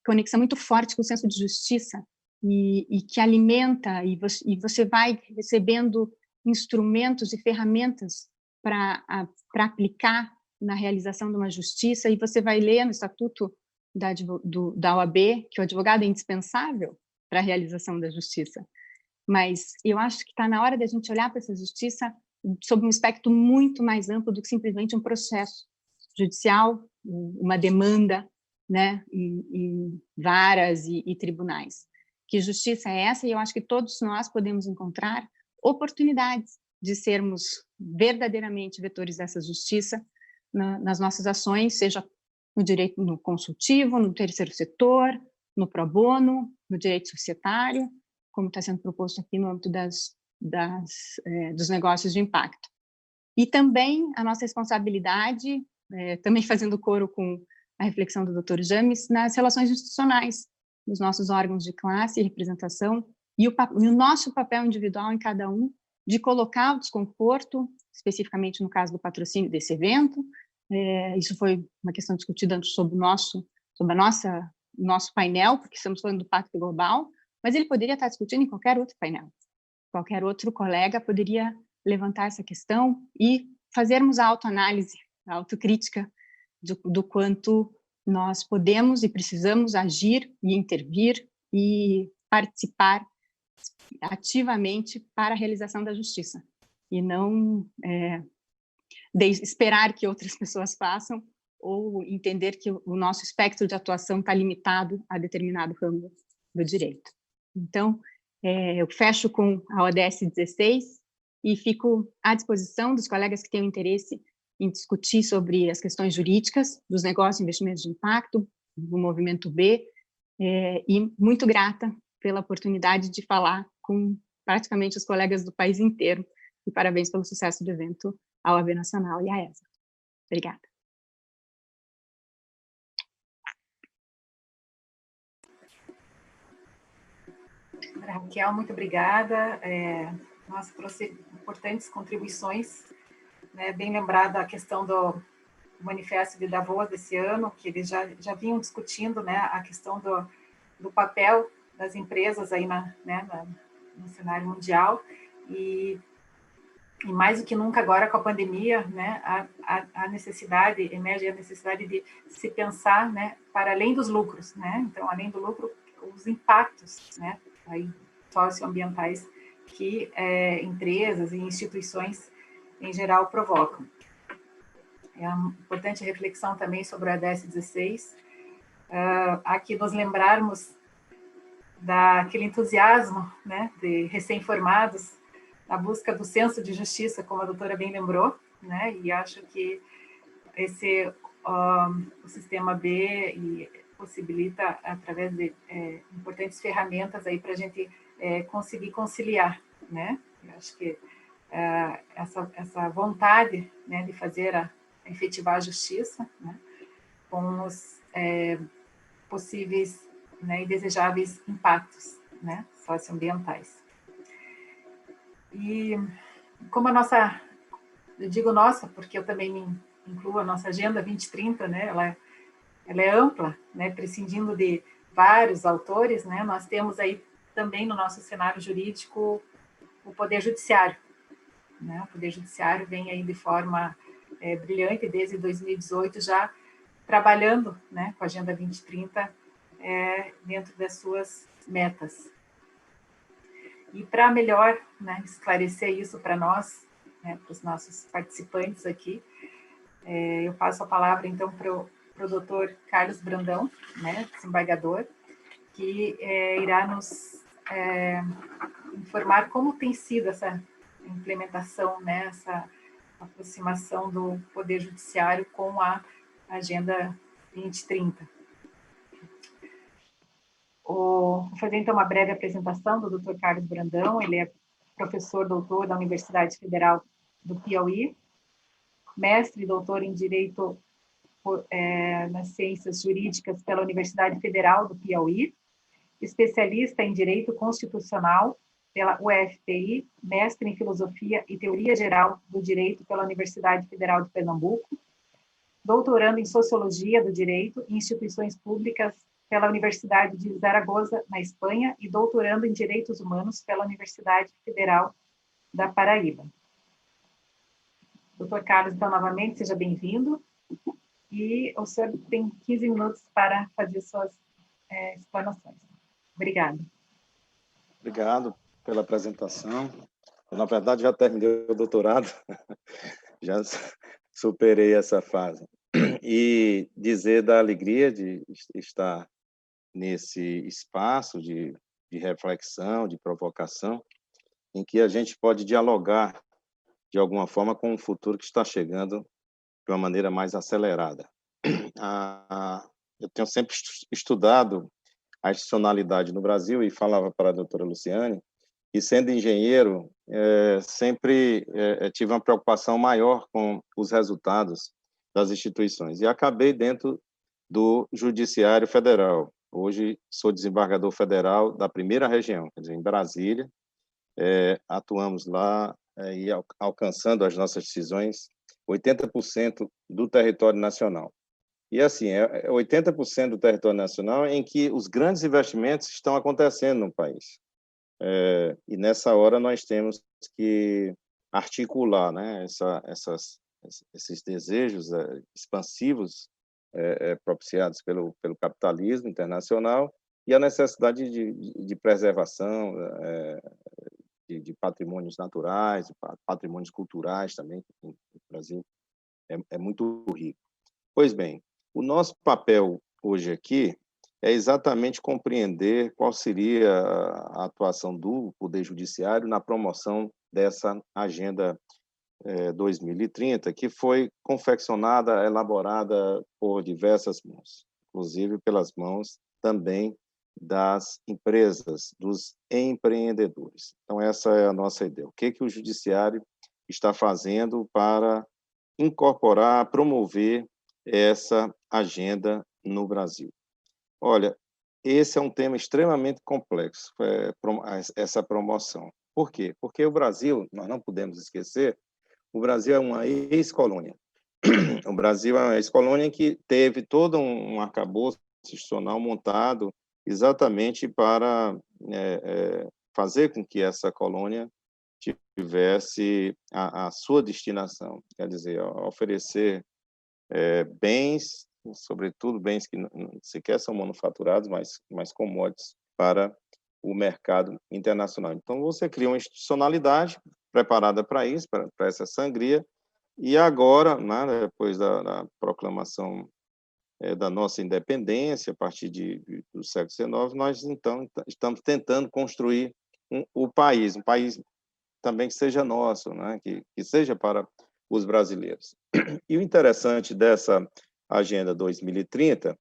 conexão muito forte com o senso de justiça e que alimenta, e você vai recebendo instrumentos e ferramentas para aplicar na realização de uma justiça, e você vai ler no Estatuto da OAB que o advogado é indispensável para a realização da justiça. Mas eu acho que está na hora da gente olhar para essa justiça sob um espectro muito mais amplo do que simplesmente um processo judicial, uma demanda, né, em varas e tribunais. Que justiça é essa? E eu acho que todos nós podemos encontrar oportunidades de sermos verdadeiramente vetores dessa justiça nas nossas ações, seja no direito no consultivo, no terceiro setor, no pro bono, no direito societário, como está sendo proposto aqui no âmbito dos negócios de impacto. E também a nossa responsabilidade, também fazendo coro com a reflexão do Dr. James, nas relações institucionais, nos nossos órgãos de classe e representação, e o nosso papel individual em cada um, de colocar o desconforto, especificamente no caso do patrocínio desse evento. Isso foi uma questão discutida sobre o nosso painel, porque estamos falando do Pacto Global, mas ele poderia estar discutindo em qualquer outro painel. Qualquer outro colega poderia levantar essa questão e fazermos a autoanálise, a autocrítica do quanto nós podemos e precisamos agir e intervir e participar ativamente para a realização da justiça, e não esperar que outras pessoas façam ou entender que o nosso espectro de atuação está limitado a determinado ramo do direito. Então, eu fecho com a ODS 16 e fico à disposição dos colegas que tenham interesse em discutir sobre as questões jurídicas dos negócios e investimentos de impacto, do Movimento B, e muito grata pela oportunidade de falar com praticamente os colegas do país inteiro, e parabéns pelo sucesso do evento à OAB Nacional e à ESA. Obrigada. Raquel, muito obrigada. Nossa, trouxe importantes contribuições, né? Bem lembrada a questão do Manifesto de Davos desse ano, que eles já vinham discutindo, né, a questão do papel das empresas aí no cenário mundial, e mais do que nunca agora com a pandemia, né, emerge a necessidade de se pensar, né, para além dos lucros, né, então além do lucro, os impactos, né, aí, socioambientais que empresas e instituições em geral provocam. É uma importante reflexão também sobre a ODS 16, aqui nos lembrarmos daquele entusiasmo, né, de recém-formados, na busca do senso de justiça, como a doutora bem lembrou, né, e acho que o Sistema B possibilita, através de importantes ferramentas aí para a gente conseguir conciliar, né, eu acho que essa vontade, né, de fazer efetivar a justiça, né, com os possíveis, né, e desejáveis impactos, né, socioambientais. E como eu digo nossa, porque eu também me incluo a nossa Agenda 2030, né, ela é ampla, né, prescindindo de vários autores, né, nós temos aí também no nosso cenário jurídico o Poder Judiciário, né, o Poder Judiciário vem aí de forma brilhante desde 2018 já trabalhando, né, com a Agenda 2030 dentro das suas metas. E para melhor, né, esclarecer isso para nós, né, para os nossos participantes aqui, eu passo a palavra então para o doutor Carlos Brandão, né, desembargador, que irá nos informar como tem sido essa implementação, né, essa aproximação do Poder Judiciário com a Agenda 2030. Vou fazer, então, uma breve apresentação do Dr. Carlos Brandão. Ele é professor doutor da Universidade Federal do Piauí, mestre e doutor em Direito nas Ciências Jurídicas pela Universidade Federal do Piauí, especialista em Direito Constitucional pela UFPI, mestre em Filosofia e Teoria Geral do Direito pela Universidade Federal de Pernambuco, doutorando em Sociologia do Direito e Instituições Públicas pela Universidade de Zaragoza, na Espanha, e doutorando em Direitos Humanos pela Universidade Federal da Paraíba. Doutor Carlos, então, novamente, seja bem-vindo. E o senhor tem 15 minutos para fazer suas explanações. Obrigada. Obrigado pela apresentação. Eu, na verdade, já terminei o doutorado, já superei essa fase. E dizer da alegria de estar nesse espaço de reflexão, de provocação, em que a gente pode dialogar, de alguma forma, com o futuro que está chegando de uma maneira mais acelerada. Eu tenho sempre estudado a institucionalidade no Brasil e falava para a doutora Luciane, e sendo engenheiro, sempre tive uma preocupação maior com os resultados das instituições. E acabei dentro do Judiciário Federal. Hoje sou desembargador federal da primeira região, quer dizer, em Brasília. Atuamos lá e alcançando as nossas decisões 80% do território nacional. E assim, 80% do território nacional em que os grandes investimentos estão acontecendo no país. E nessa hora nós temos que articular, né, esses desejos expansivos propiciados pelo capitalismo internacional e a necessidade de preservação de patrimônios naturais, patrimônios culturais também, que o Brasil é muito rico. Pois bem, o nosso papel hoje aqui é exatamente compreender qual seria a atuação do Poder Judiciário na promoção dessa Agenda 2030, que foi confeccionada, elaborada por diversas mãos, inclusive pelas mãos também das empresas, dos empreendedores. Então, essa é a nossa ideia. O que o Judiciário está fazendo para incorporar, promover essa agenda no Brasil? Olha, esse é um tema extremamente complexo, essa promoção. Por quê? Porque o Brasil, nós não podemos esquecer, o Brasil é uma ex-colônia. O Brasil é uma ex-colônia que teve todo um arcabouço institucional montado exatamente para fazer com que essa colônia tivesse a sua destinação, quer dizer, oferecer bens, sobretudo bens que não sequer são manufaturados, mas commodities para o mercado internacional. Então, você cria uma institucionalidade preparada para isso, para essa sangria, e agora, né, depois da proclamação da nossa independência, a partir do século XIX, nós, então, estamos tentando construir um país também que seja nosso, né, que seja para os brasileiros. E o interessante dessa Agenda 2030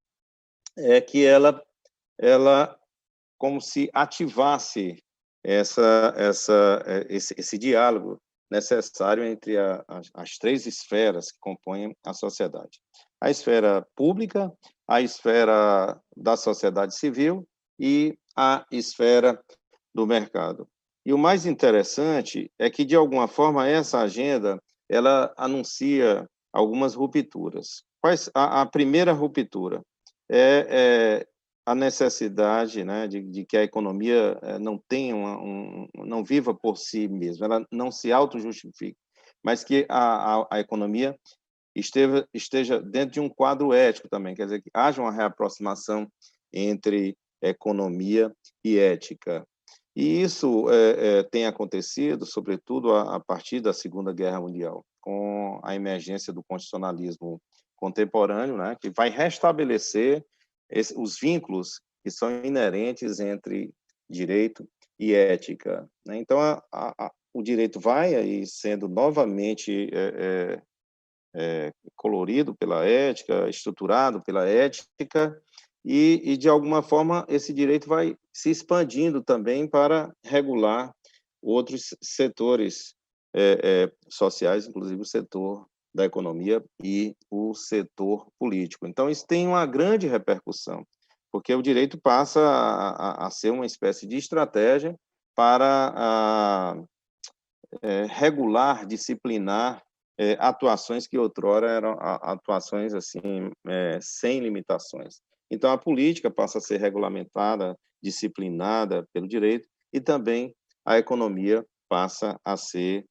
é que ela como se ativasse esse diálogo necessário entre as três esferas que compõem a sociedade. A esfera pública, a esfera da sociedade civil e a esfera do mercado. E o mais interessante é que, de alguma forma, essa agenda ela anuncia algumas rupturas. A primeira ruptura é a necessidade, né, de que a economia não tenha não viva por si mesma, ela não se auto-justifique, mas que a economia esteja dentro de um quadro ético também, quer dizer, que haja uma reaproximação entre economia e ética. E isso tem acontecido, sobretudo, a partir da Segunda Guerra Mundial, com a emergência do constitucionalismo contemporâneo, né, que vai restabelecer os vínculos que são inerentes entre direito e ética, né? Então, o direito vai aí sendo novamente colorido pela ética, estruturado pela ética, e, de alguma forma, esse direito vai se expandindo também para regular outros setores sociais, inclusive o setor da economia e o setor político. Então, isso tem uma grande repercussão, porque o direito passa a ser uma espécie de estratégia para regular, disciplinar atuações que outrora eram atuações assim, sem limitações. Então, a política passa a ser regulamentada, disciplinada pelo direito, e também a economia passa a ser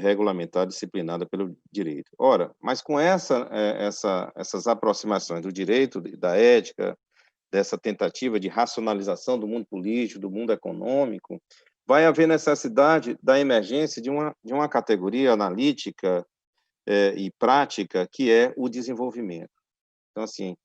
regulamentada, disciplinada pelo direito. Ora, mas com essas aproximações do direito, da ética, dessa tentativa de racionalização do mundo político, do mundo econômico, vai haver necessidade da emergência de uma categoria analítica e prática, que é o desenvolvimento. Então, assim,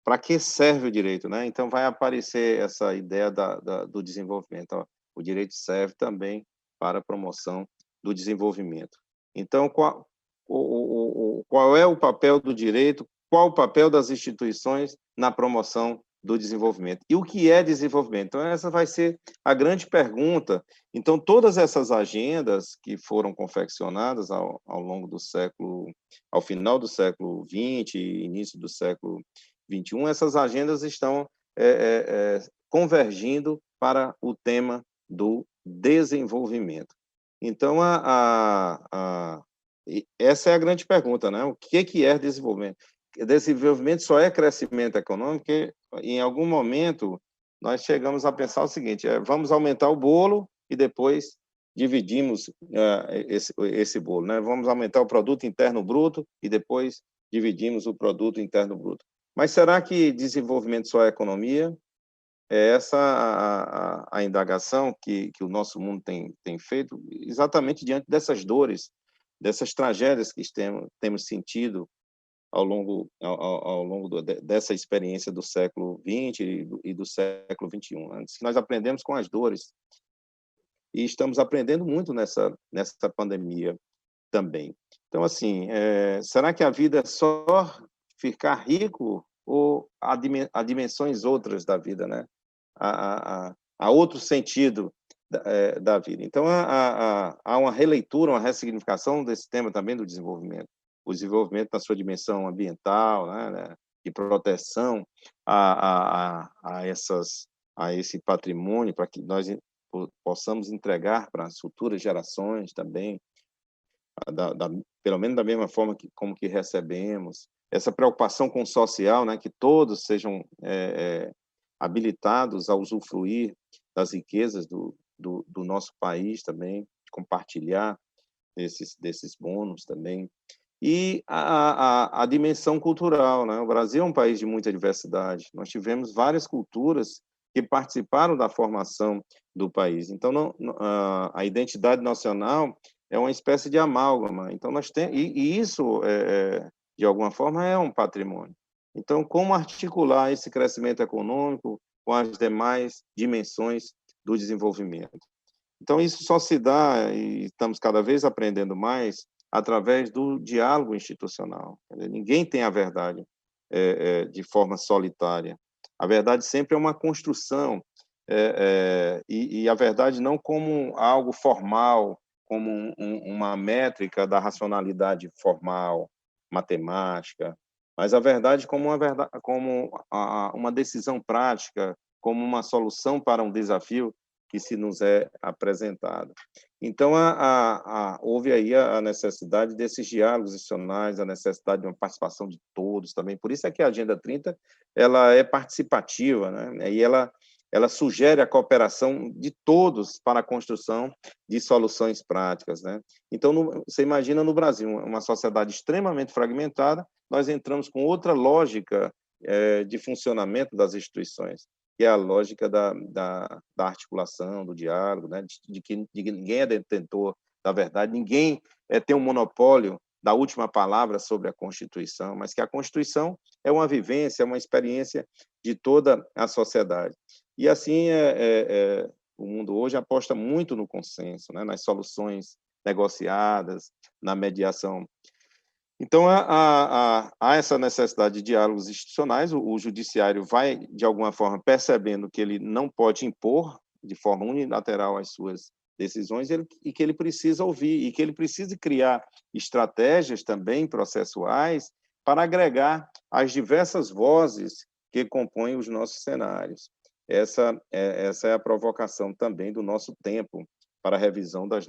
para que serve o direito, né? Então, vai aparecer essa ideia do desenvolvimento. Ó. O direito serve também para a promoção do desenvolvimento. Então, qual é o papel do direito? Qual o papel das instituições na promoção do desenvolvimento? E o que é desenvolvimento? Então, essa vai ser a grande pergunta. Então, todas essas agendas que foram confeccionadas ao longo do século, ao final do século XX e início do século XXI, essas agendas estão convergindo para o tema do desenvolvimento. Então, essa é a grande pergunta, né? O que é desenvolvimento? Desenvolvimento só é crescimento econômico, porque em algum momento nós chegamos a pensar o seguinte: vamos aumentar o bolo e depois dividimos esse bolo, né? Vamos aumentar o produto interno bruto e depois dividimos o produto interno bruto. Mas será que desenvolvimento só é economia? É essa a indagação que o nosso mundo tem feito, exatamente diante dessas dores, dessas tragédias que temos sentido ao longo dessa experiência do século XX e do século XXI. Antes que nós aprendemos com as dores, e estamos aprendendo muito nessa pandemia também. Então, assim, será que a vida é só ficar rico ou há dimensões outras da vida, né? Há outro sentido da vida. Então, há uma releitura, uma ressignificação desse tema também do desenvolvimento. O desenvolvimento na sua dimensão ambiental, né, de proteção a esse patrimônio, para que nós possamos entregar para as futuras gerações também, pelo menos da mesma forma como que recebemos. Essa preocupação com o social, né, que todos sejam habilitados a usufruir das riquezas do nosso país também, de compartilhar desses bônus também. E a dimensão cultural, né? O Brasil é um país de muita diversidade. Nós tivemos várias culturas que participaram da formação do país. Então, a identidade nacional é uma espécie de amálgama. Então, nós temos, e isso, de alguma forma, é um patrimônio. Então, como articular esse crescimento econômico com as demais dimensões do desenvolvimento? Então, isso só se dá, e estamos cada vez aprendendo mais, através do diálogo institucional. Ninguém tem a verdade de forma solitária. A verdade sempre é uma construção, e a verdade não como algo formal, como uma métrica da racionalidade formal, matemática, mas a verdade como uma decisão prática, como uma solução para um desafio que se nos é apresentado. Então, houve aí a necessidade desses diálogos institucionais, a necessidade de uma participação de todos também. Por isso é que a Agenda 30 ela é participativa, né? E ela sugere a cooperação de todos para a construção de soluções práticas, né? Então, você imagina no Brasil, uma sociedade extremamente fragmentada, nós entramos com outra lógica de funcionamento das instituições, que é a lógica da articulação, do diálogo, né? de que ninguém é detentor da verdade, ninguém tem um monopólio da última palavra sobre a Constituição, mas que a Constituição é uma vivência, é uma experiência de toda a sociedade. E assim, o mundo hoje aposta muito no consenso, né? Nas soluções negociadas, na mediação. Então, há essa necessidade de diálogos institucionais. O judiciário vai, de alguma forma, percebendo que ele não pode impor de forma unilateral as suas decisões e que ele precisa ouvir, e que ele precisa criar estratégias também processuais para agregar as diversas vozes que compõem os nossos cenários. Essa é a provocação também do nosso tempo, para a revisão da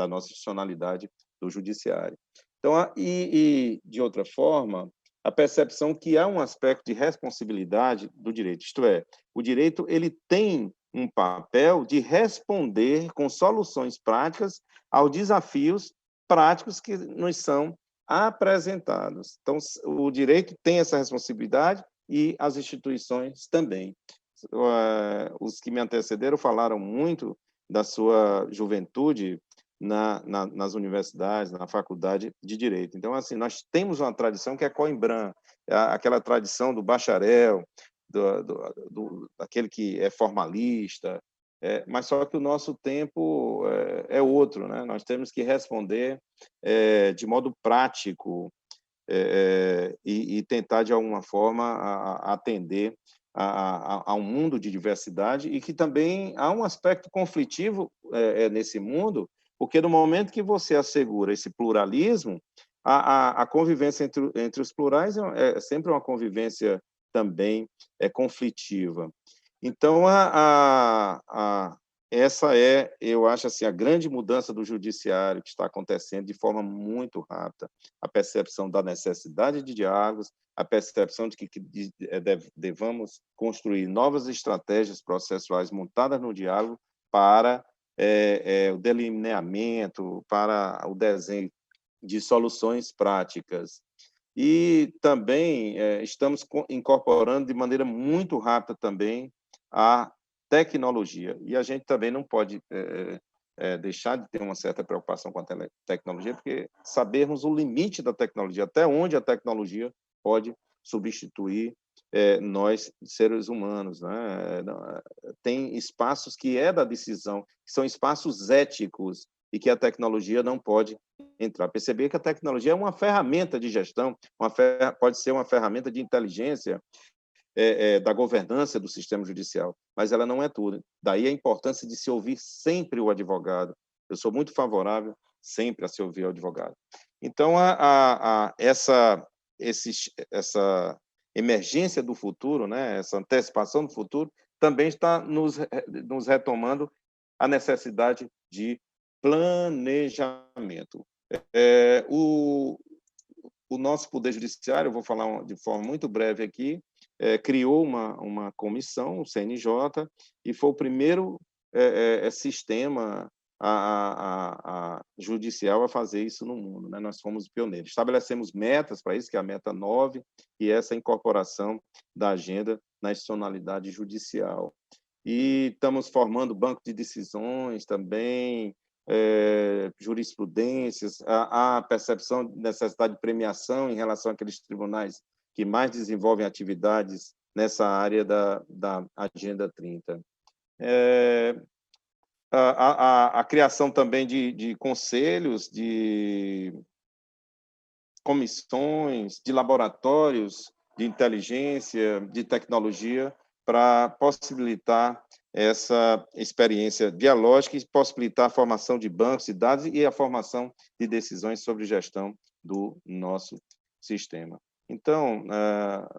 nossa institucionalidade do judiciário. Então, de outra forma, a percepção que há um aspecto de responsabilidade do direito, isto é, o direito ele tem um papel de responder com soluções práticas aos desafios práticos que nos são apresentados. Então, o direito tem essa responsabilidade e as instituições também. Os que me antecederam falaram muito da sua juventude nas universidades, na faculdade de Direito. Então, assim, nós temos uma tradição que é Coimbra, aquela tradição do bacharel, daquele que é formalista, mas só que o nosso tempo é outro, né? Nós temos que responder de modo prático e tentar, de alguma forma, atender a um mundo de diversidade e que também há um aspecto conflitivo nesse mundo, porque no momento que você assegura esse pluralismo, a convivência entre os plurais é sempre uma convivência também conflitiva. Então, essa eu acho, assim, a grande mudança do judiciário que está acontecendo de forma muito rápida. A percepção da necessidade de diálogos, a percepção de que devamos construir novas estratégias processuais montadas no diálogo para o delineamento, para o desenho de soluções práticas. E também estamos incorporando de maneira muito rápida também a tecnologia. E a gente também não pode deixar de ter uma certa preocupação com a tecnologia, porque sabermos o limite da tecnologia, até onde a tecnologia pode substituir nós, seres humanos, né? Tem espaços que da decisão, que são espaços éticos, e que a tecnologia não pode entrar. Perceber que a tecnologia é uma ferramenta de gestão, pode ser uma ferramenta de inteligência da governança do sistema judicial, mas ela não é tudo. Daí a importância de se ouvir sempre o advogado. Eu sou muito favorável sempre a se ouvir o advogado. Então, essa emergência do futuro, né, essa antecipação do futuro, também está nos retomando a necessidade de planejamento. O nosso Poder Judiciário, eu vou falar de forma muito breve aqui, criou uma comissão, o CNJ, e foi o primeiro sistema judicial a fazer isso no mundo, né? Nós fomos pioneiros. Estabelecemos metas para isso, que é a meta 9, e essa incorporação da agenda na institucionalidade judicial. E estamos formando banco de decisões também, jurisprudências, a percepção de necessidade de premiação em relação àqueles tribunais que mais desenvolvem atividades nessa área da Agenda 30. A criação também de conselhos, de comissões, de laboratórios de inteligência, de tecnologia, para possibilitar essa experiência dialógica e possibilitar a formação de bancos de dados e a formação de decisões sobre gestão do nosso sistema. Então,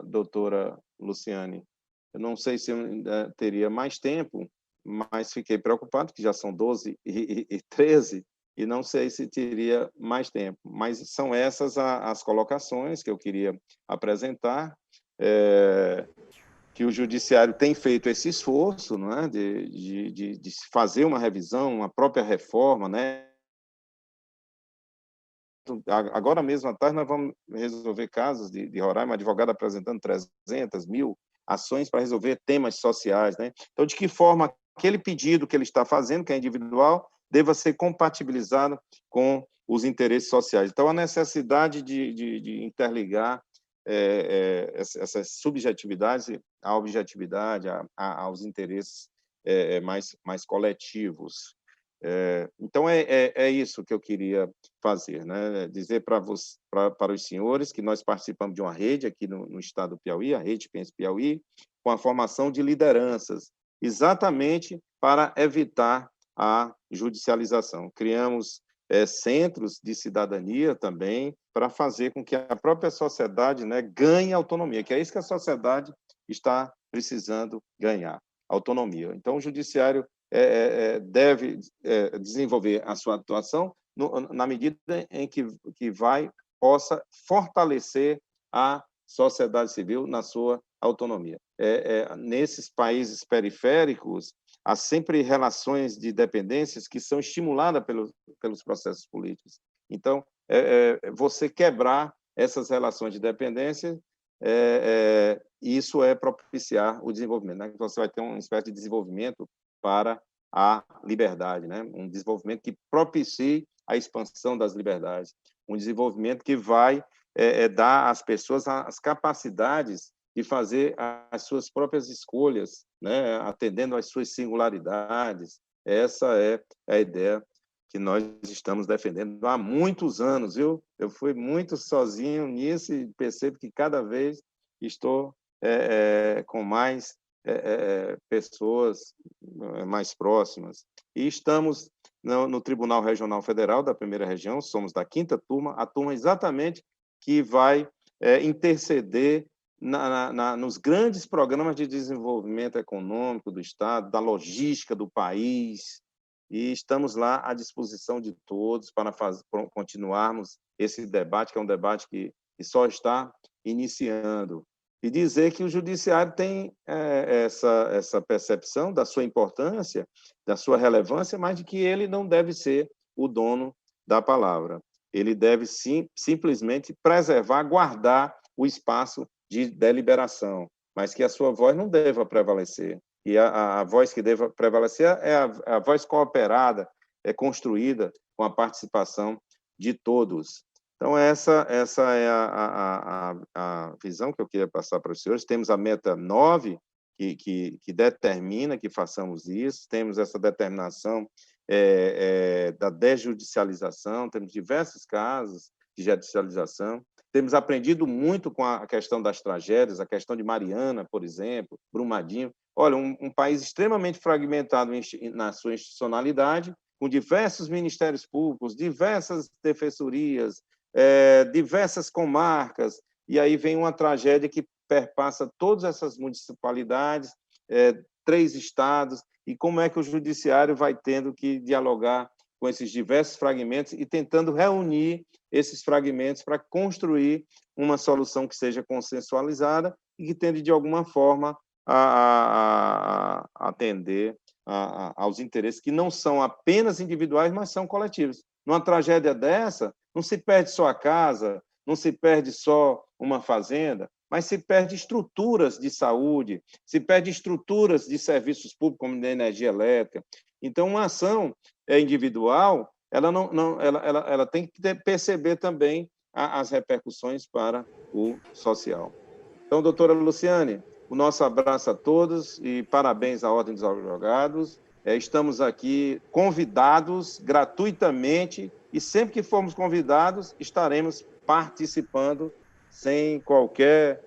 doutora Luciane, eu não sei se eu ainda teria mais tempo, mas fiquei preocupado, que já são 12h13, e não sei se teria mais tempo. Mas são essas as colocações que eu queria apresentar, que o Judiciário tem feito esse esforço, né, de fazer uma revisão, uma própria reforma, né? Agora mesmo à tarde nós vamos resolver casos de Roraima, advogado apresentando 300 mil ações para resolver temas sociais, né? Então, de que forma aquele pedido que ele está fazendo, que é individual, deva ser compatibilizado com os interesses sociais. Então, a necessidade de interligar essas subjetividades à objetividade, aos interesses mais coletivos. Então, é isso que eu queria fazer, né? Dizer para os senhores que nós participamos de uma rede aqui no estado do Piauí, a Rede Pense Piauí, com a formação de lideranças, exatamente para evitar a judicialização. Criamos centros de cidadania também, para fazer com que a própria sociedade, né, ganhe autonomia, que é isso que a sociedade está precisando ganhar, autonomia. Então, o Judiciário deve desenvolver a sua atuação na medida em que possa fortalecer a sociedade civil na sua autonomia. Nesses países periféricos, há sempre relações de dependências que são estimuladas pelos processos políticos. Então, você quebrar essas relações de dependência, isso propiciar o desenvolvimento, né? Você vai ter uma espécie de desenvolvimento para a liberdade, né? Um desenvolvimento que propicie a expansão das liberdades, um desenvolvimento que vai dar às pessoas as capacidades de fazer as suas próprias escolhas, né? Atendendo às suas singularidades. Essa é a ideia que nós estamos defendendo há muitos anos, viu? Eu fui muito sozinho nisso e percebo que cada vez estou com mais pessoas mais próximas. E estamos no Tribunal Regional Federal da Primeira Região, somos da 5ª turma, a turma exatamente que vai interceder nos grandes programas de desenvolvimento econômico do Estado, da logística do país, e estamos lá à disposição de todos para continuarmos esse debate, que é um debate que só está iniciando. E dizer que o judiciário tem essa percepção da sua importância, da sua relevância, mas de que ele não deve ser o dono da palavra. Ele deve simplesmente preservar, guardar o espaço de deliberação, mas que a sua voz não deva prevalecer. E a voz que deva prevalecer é a voz cooperada, construída com a participação de todos. Então, essa é a visão que eu queria passar para os senhores. Temos a meta 9, que determina que façamos isso, temos essa determinação da desjudicialização, temos diversos casos de judicialização, temos aprendido muito com a questão das tragédias, a questão de Mariana, por exemplo, Brumadinho. Olha, um país extremamente fragmentado na sua institucionalidade, com diversos ministérios públicos, diversas defensorias, diversas comarcas, e aí vem uma tragédia que perpassa todas essas municipalidades, 3 estados, e como é que o judiciário vai tendo que dialogar com esses diversos fragmentos e tentando reunir esses fragmentos para construir uma solução que seja consensualizada e que tende, de alguma forma, a atender aos interesses que não são apenas individuais, mas são coletivos. Numa tragédia dessa, não se perde só a casa, não se perde só uma fazenda, mas se perde estruturas de saúde, se perde estruturas de serviços públicos, como de energia elétrica. Então, uma ação individual, ela tem que perceber também as repercussões para o social. Então, doutora Luciane, o nosso abraço a todos e parabéns à Ordem dos Advogados. Estamos aqui convidados gratuitamente e sempre que formos convidados, estaremos participando sem qualquer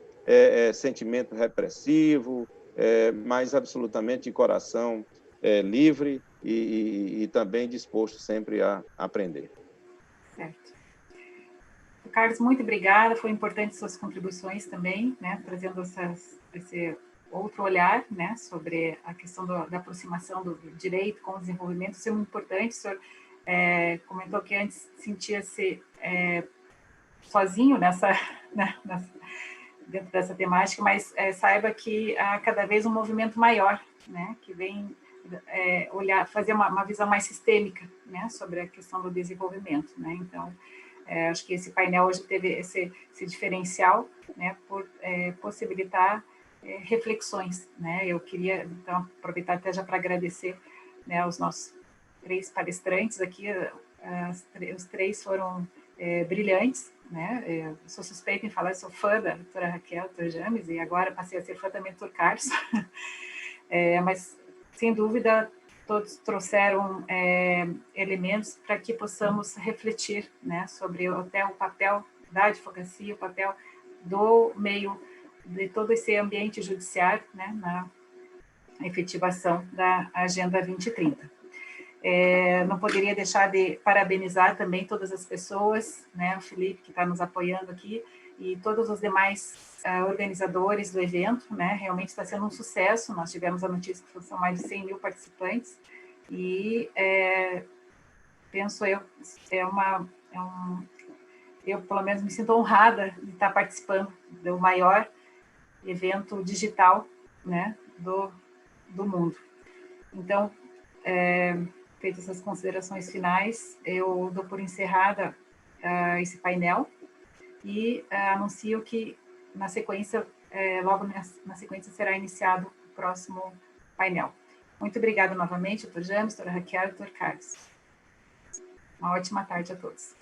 sentimento repressivo, mas absolutamente de coração livre e também disposto sempre a aprender. Certo. Carlos, muito obrigada, foi importante suas contribuições também, né, trazendo esse outro olhar, né, sobre a questão da aproximação do direito com o desenvolvimento. Isso é muito importante. O senhor comentou que antes sentia-se sozinho dentro dessa temática, mas saiba que há cada vez um movimento maior, né, que vem fazer uma visão mais sistêmica, né, sobre a questão do desenvolvimento, né. Então, acho que esse painel hoje teve esse diferencial, né, por possibilitar reflexões, né. Eu queria, então, aproveitar até já para agradecer, né, aos nossos 3 palestrantes aqui. Os 3 foram brilhantes, né. Eu sou suspeita em falar, eu sou fã da doutora Raquel, doutora James, e agora passei a ser fã também do doutor Carlos, mas, sem dúvida, todos trouxeram elementos para que possamos refletir, né, sobre até o papel da advocacia, o papel do meio, de todo esse ambiente judiciário, né, na efetivação da Agenda 2030. Não poderia deixar de parabenizar também todas as pessoas, né, o Felipe, que está nos apoiando aqui, e todos os demais organizadores do evento, né? Realmente está sendo um sucesso. Nós tivemos a notícia que são mais de 100 mil participantes e penso eu, eu pelo menos me sinto honrada de estar participando do maior evento digital, né, do mundo. Então, feitas essas considerações finais, eu dou por encerrada esse painel e anuncio que, na sequência, logo na sequência, será iniciado o próximo painel. Muito obrigada novamente, doutor James, doutora Raquel e doutor Carlos. Uma ótima tarde a todos.